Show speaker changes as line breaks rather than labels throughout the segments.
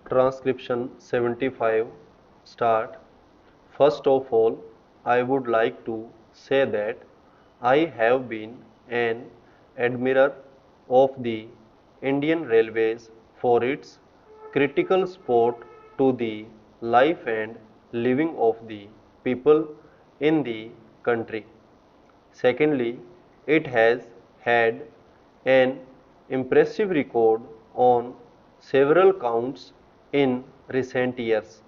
Transcription 75 start. First of all, I would like to say that I have been an admirer of the Indian Railways for its critical support to the life and living of the people in the country. Secondly, it has had an impressive record on several counts in recent years.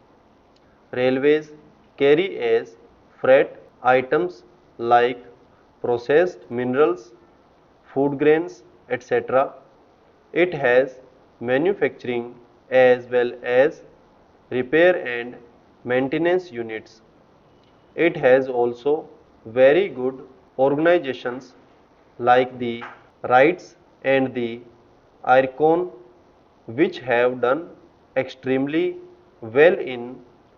Railways carry as freight items like processed minerals, food grains, etc. It has manufacturing as well as repair and maintenance units. It has also very good organizations like the Rights and the IRCON, which have done extremely well in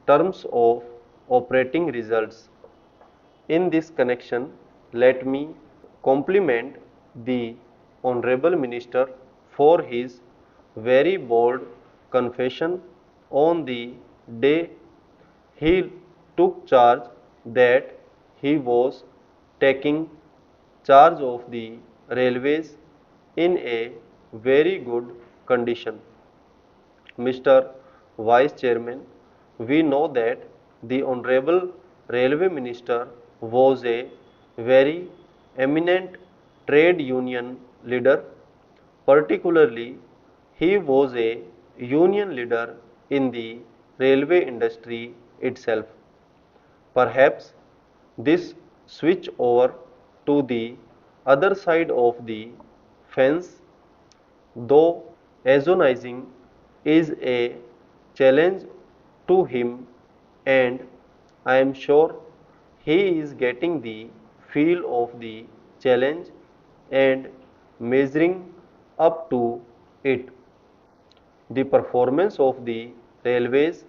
terms of operating results. In this connection, let me compliment the Honorable Minister for his very bold confession on the day he took charge that he was taking charge of the railways in a very good condition. Mr. Vice Chairman, we know that the Honorable Railway Minister was a very eminent trade union leader. Particularly, he was a union leader in the railway industry itself. Perhaps this switch over to the other side of the fence, though agonizing, is a challenge to him, and I am sure he is getting the feel of the challenge and measuring up to it. The performance of the railways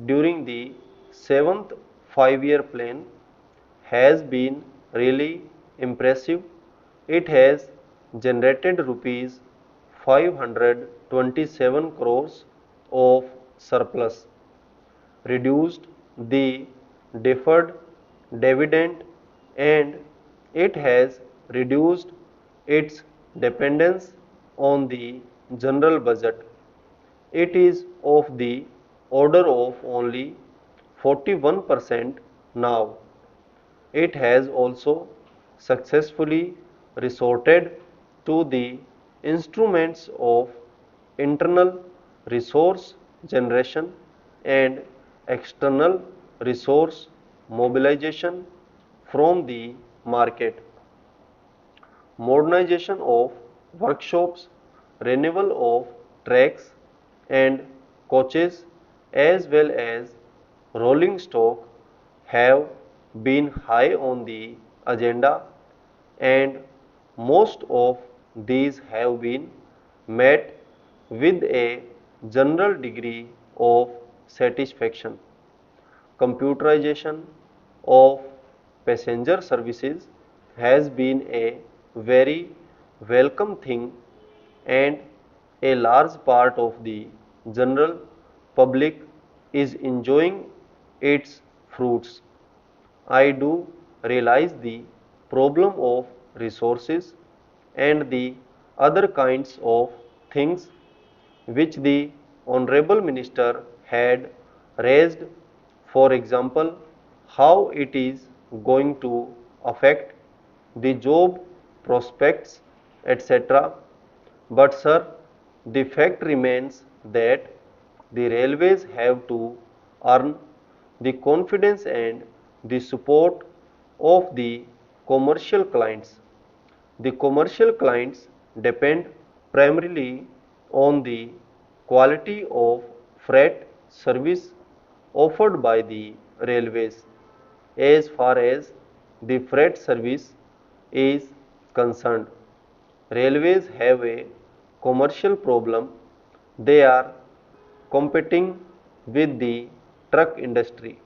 during the 7th 5-year plan has been really impressive. It has generated rupees 527 crores of surplus, reduced the deferred dividend, and it has reduced its dependence on the general budget. It is of the order of only 41% now. It has also successfully resorted to the instruments of internal resource generation and external resource mobilization from the market. Modernization of workshops, renewal of tracks and coaches, as well as rolling stock have been high on the agenda, and most of these have been met with a general degree of satisfaction. Computerization of passenger services has been a very welcome thing, and a large part of the general public is enjoying its fruits. I do realize the problem of resources and the other kinds of things which the Honorable Minister had raised, for example, how it is going to affect the job prospects, etc. But sir, the fact remains that the railways have to earn the confidence and the support of the commercial clients. The commercial clients depend primarily on the quality of freight service offered by the railways. As far as the freight service is concerned, railways have a commercial problem. They are competing with the truck industry.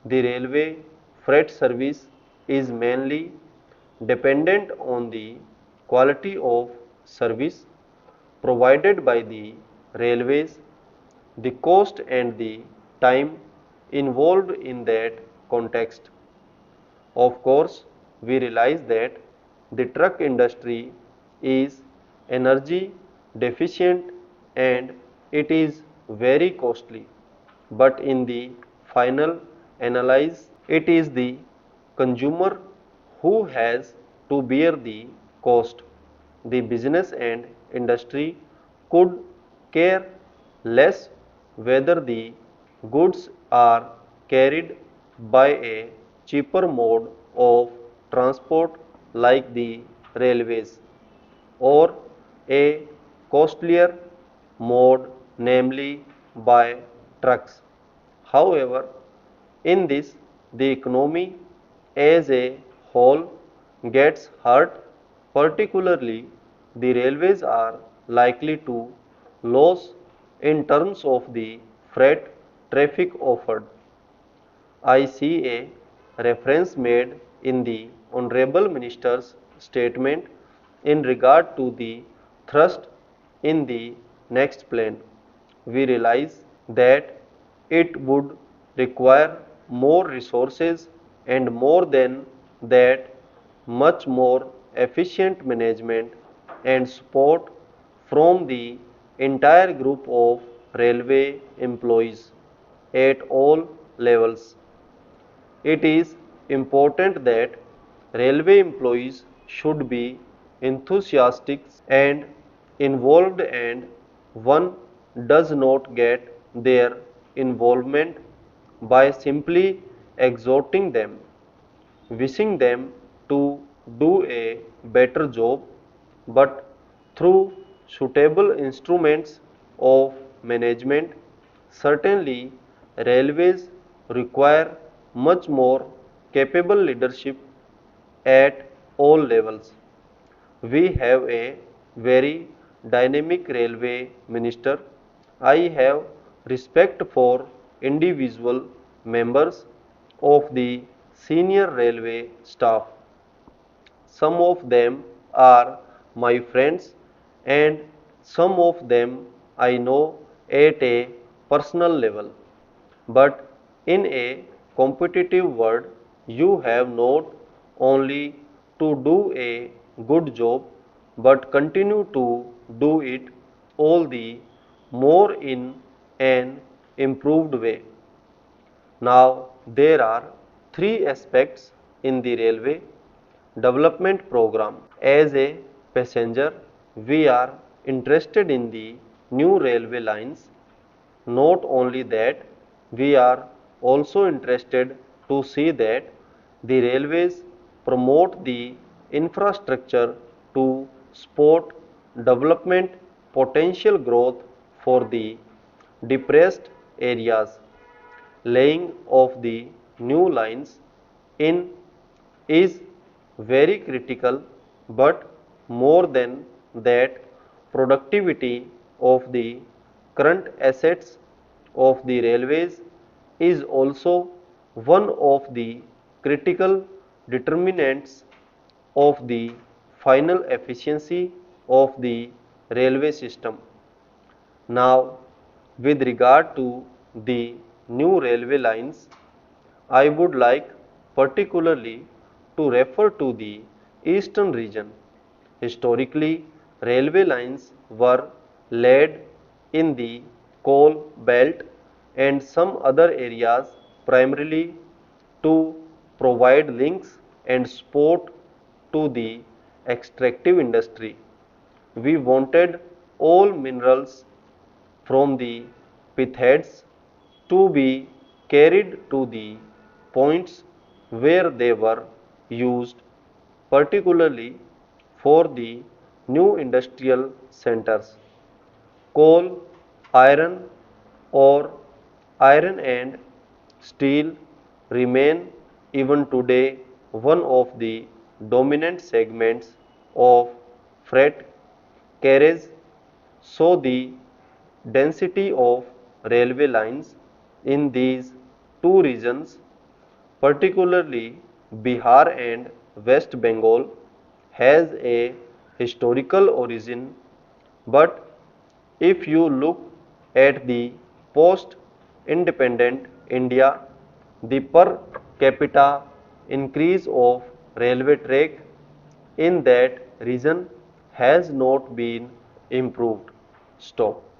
The railway freight service is mainly dependent on the quality of service provided by the railways, the cost and the time involved in that context. Of course, we realize that the truck industry is energy deficient and it is very costly. But in the final analysis, it is the consumer who has to bear the cost. The business and industry could care less whether the goods are carried by a cheaper mode of transport like the railways or a costlier mode, namely by trucks. However, in this, the economy as a whole gets hurt, particularly the railways are likely to lose in terms of the freight traffic offered. I see a reference made in the Honorable Minister's statement in regard to the thrust in the next plan. We realize that it would require more resources and more than that, much more efficient management and support from the entire group of railway employees at all levels. It is important that railway employees should be enthusiastic and involved, and one does not get their involvement by simply exhorting them, wishing them to do a better job, but through suitable instruments of management. Certainly, railways require much more capable leadership at all levels. We have a very dynamic railway minister. I have respect for individual members of the senior railway staff. Some of them are my friends and some of them I know at a personal level. But in a competitive world, you have not only to do a good job but continue to do it all the more in an improved way. Now, there are three aspects in the railway development program. As a passenger, we are interested in the new railway lines. Not only that, we are also interested to see that the railways promote the infrastructure to support development potential growth for the depressed areas. Laying of the new lines in is very critical, but more than that, productivity of the current assets of the railways is also one of the critical determinants of the final efficiency of the railway system. Now, with regard to the new railway lines, I would like particularly to refer to the eastern region. Historically, railway lines were laid in the coal belt and some other areas primarily to provide links and support to the extractive industry. We wanted all minerals from the pitheads to be carried to the points where they were used, particularly for the new industrial centers. Coal, iron, or iron and steel remain even today one of the dominant segments of freight carriage, so the density of railway lines in these two regions, particularly Bihar and West Bengal, has a historical origin. But if you look at the post-independent India, the per capita increase of railway track in that region has not been improved. Stop.